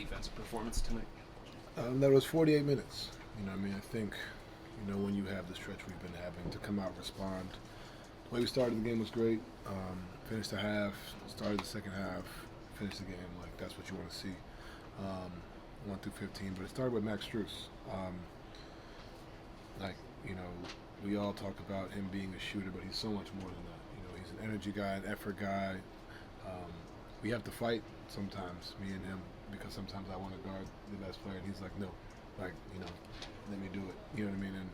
defensive performance tonight? That was 48 minutes. I think, when you have the stretch we've been having to come out and respond. The way we started the game was great. Finished the half, started the second half, finished the game. Like, that's what you want to see. 1 through 15. But it started with Max Strus. Like, we all talk about him being a shooter, but he's so much more than that. He's an energy guy, an effort guy. We have to fight sometimes, me and him, because sometimes I want to guard the best player, and he's like, no, let me do it. You know what I mean? And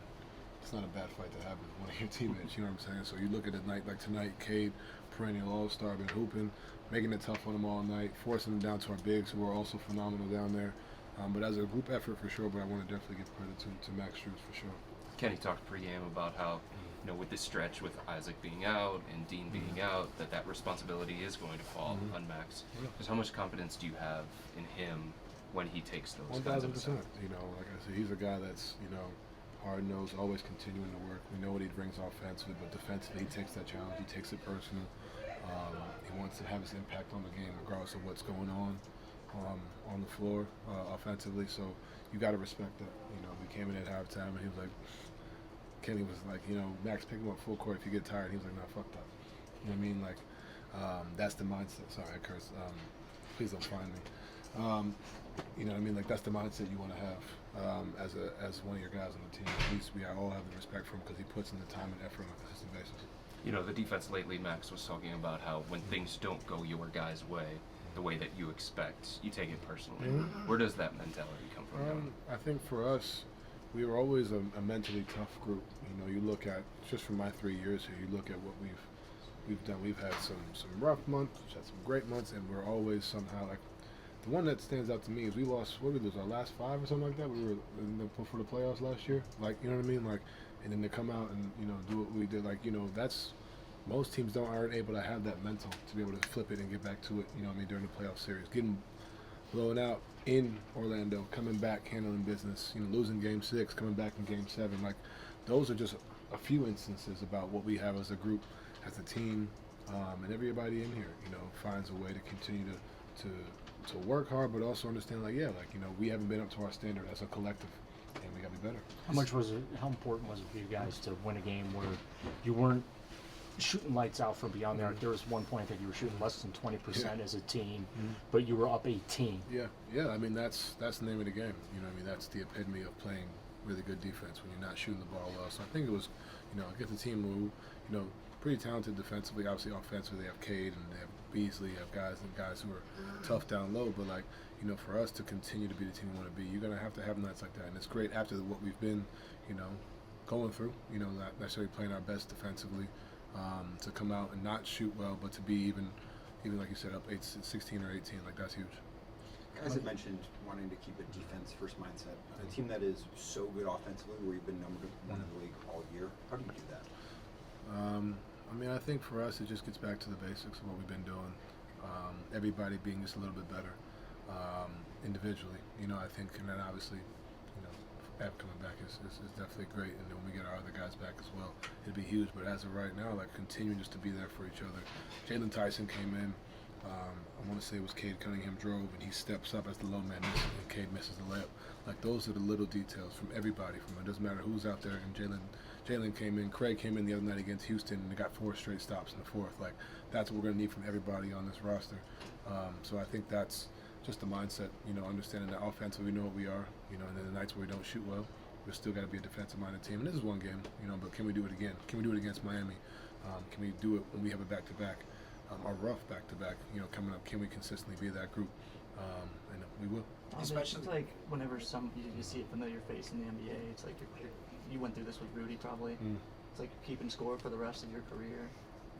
it's not a bad fight to have with one of your teammates. You know what I'm saying? So you look at a night like tonight, Cade, perennial all-star, been hooping, making it tough on them all night, forcing them down to our bigs, who are also phenomenal down there. But as a group effort, for sure. But I want to definitely give credit to Max Strus, for sure. Kenny talked pregame about how, with this stretch, with Isaac being out and Dean being out, that responsibility is going to fall on Max. Just how much confidence do you have in him when he takes those 1,000%. kinds of Like I said, he's a guy that's, hard-nosed, always continuing to work. We know what he brings offensively, but defensively, he takes that challenge. He takes it personal. He wants to have his impact on the game, regardless of what's going on the floor offensively. So you got to respect that. We came in at halftime, and he was like, Kenny was like, Max, pick him up full court if you get tired. He was like, nah, fuck that. You know what I mean? Like, that's the mindset. Sorry, I curse. Please don't find me. You know what I mean? Like, that's the mindset you want to have as one of your guys on the team. At least we all have the respect for him because he puts in the time and effort on a consistent basis. The defense lately, Max was talking about how when things don't go your guys' way, the way that you expect, you take it personally. Where does that mentality come from? I think for us, we were always a mentally tough group. You look at, just from my 3 years here, you look at what we've done. We've had some rough months, we've had some great months, and we're always somehow, like, the one that stands out to me is we lost, what did we lose, our last 5 or something like that? We were for the playoffs last year. Like, you know what I mean? Like, and then to come out and, do what we did, like, that's, most teams aren't able to have that mental to be able to flip it and get back to it, during the playoff series. Getting blown out in Orlando, coming back, handling business, losing game 6, coming back in game 7. Like, those are just a few instances about what we have as a group, as a team, and everybody in here, finds a way to continue to work hard, but also understand, we haven't been up to our standard as a collective, and we got to be better. How important was it for you guys to win a game where you weren't shooting lights out from beyond there? There was one point that you were shooting less than 20% as a team, but you were up 18. Yeah. I mean, that's the name of the game. That's the epitome of playing really good defense when you're not shooting the ball well. So I think it was, I get the team move, pretty talented defensively. Obviously, offensively, they have Cade and they have Beasley, you have guys who are tough down low. But, like, for us to continue to be the team we want to be, you're going to have nights like that. And it's great after what we've been, going through, not necessarily playing our best defensively, to come out and not shoot well, but to be even like you said, up 16 or 18, like, that's huge. Guys have mentioned wanting to keep a defense-first mindset. A team that is so good offensively, where you've been number 1 in the league all year, how do you do that? I think for us, it just gets back to the basics of what we've been doing. Everybody being just a little bit better individually. I think, and then obviously, Ab coming back is definitely great, and then when we get our other guys back as well, it'd be huge. But as of right now, like, continuing just to be there for each other. Jalen Tyson came in. I want to say it was Cade Cunningham drove, and he steps up as the low man misses, and Cade misses the layup. Like, those are the little details from everybody. It doesn't matter who's out there. And Jalen came in. Craig came in the other night against Houston, and they got 4 straight stops in the 4th. Like, that's what we're going to need from everybody on this roster. So I think that's just the mindset, understanding that offensively we know what we are, and then the nights where we don't shoot well, we've still got to be a defensive-minded team. And this is one game, but can we do it again? Can we do it against Miami? Can we do it when we have a back-to-back, a rough back-to-back, coming up? Can we consistently be that group? And we will. Especially, it's like whenever you see a familiar face in the NBA, it's like you went through this with Rudy probably. It's like keeping score for the rest of your career.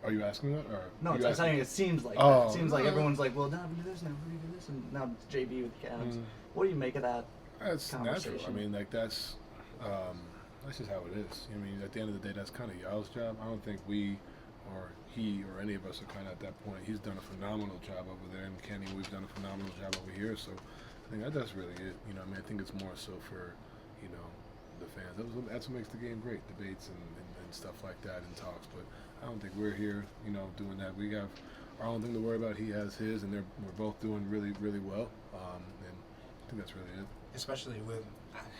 Are you asking that? Or no, it's saying it seems like that. It seems like everyone's like, well, Donovan do this, now Rudy do this, and now it's JB with the Cavs. What do you make of that? That's natural. I mean, like, that's just how it is. At the end of the day, that's kind of y'all's job. I don't think we or he or any of us are kind of at that point. He's done a phenomenal job over there, and Kenny, we've done a phenomenal job over here. So I think that's really it. I think it's more so for, the fans. That's what makes the game great, debates and stuff like that and talks. But I don't think we're here, doing that. We have our own thing to worry about. He has his, and we're both doing really, really well. And think that's really it. Especially with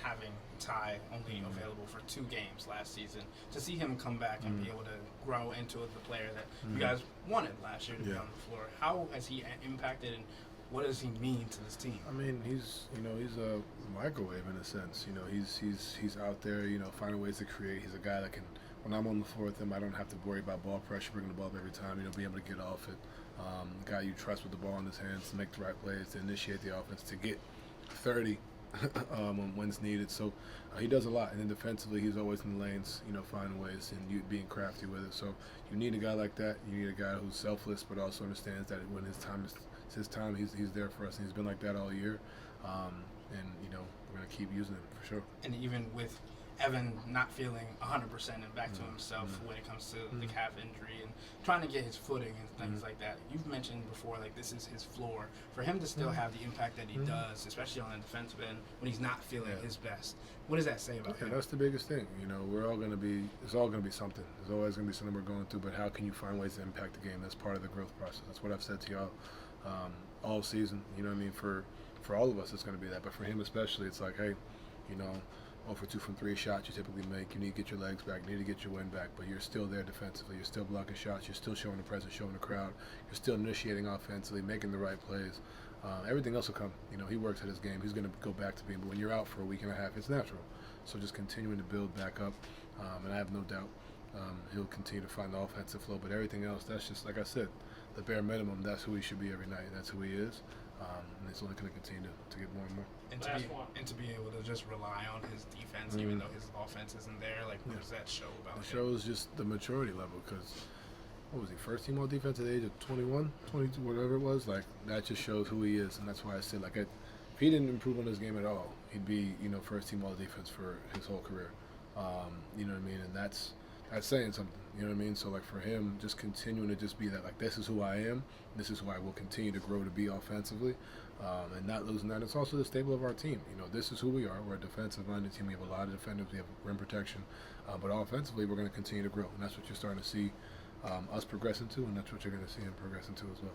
having Ty only available for 2 games last season, to see him come back and be able to grow into the player that you guys wanted last year to be on the floor. How has he impacted, and what does he mean to this team? I mean, he's a microwave in a sense. He's out there, finding ways to create. He's a guy that can, when I'm on the floor with him, I don't have to worry about ball pressure, bringing the ball up every time. Be able to get off it. A guy you trust with the ball in his hands to make the right plays, to initiate the offense, to get 30 when it's needed. So he does a lot. And then defensively, he's always in the lanes, finding ways and you being crafty with it. So you need a guy like that. You need a guy who's selfless, but also understands that when his time is his time, he's there for us, and he's been like that all year. And we're gonna keep using him for sure. And even with Evan not feeling 100% and back to himself when it comes to the calf injury and trying to get his footing and things like that. You've mentioned before, like, this is his floor. For him to still have the impact that he does, especially on the defensive end, when he's not feeling his best, what does that say about him? That's the biggest thing. We're all going to be, it's all going to be something. There's always going to be something we're going through, but how can you find ways to impact the game? That's part of the growth process. That's what I've said to y'all all season. For all of us, it's going to be that. But for him especially, it's like, hey, 0 for 2 from 3 shots you typically make. You need to get your legs back. You need to get your wind back. But you're still there defensively. You're still blocking shots. You're still showing the presence, showing the crowd. You're still initiating offensively, making the right plays. Everything else will come. He works at his game. He's going to go back to being. But when you're out for a week and a half, it's natural. So just continuing to build back up. And I have no doubt he'll continue to find the offensive flow. But everything else, that's just, like I said, the bare minimum. That's who he should be every night. That's who he is. And it's only going to continue to get more and more. And to be able to just rely on his defense, even though his offense isn't there, like, what does that show about him? It shows just the maturity level, because what was he, first team all defense at the age of 21, 22, whatever it was? Like, that just shows who he is, and that's why I said, like, if he didn't improve on his game at all, he'd be, first team all defense for his whole career. You know what I mean? And that's saying something. You know what I mean? So, like, for him, just continuing to just be that, like, this is who I am. This is who I will continue to grow to be offensively, and not losing that. It's also the stable of our team. This is who we are. We're a defensive-minded team. We have a lot of defenders. We have rim protection. But offensively, we're going to continue to grow. And that's what you're starting to see us progressing to, and that's what you're going to see him progressing to as well.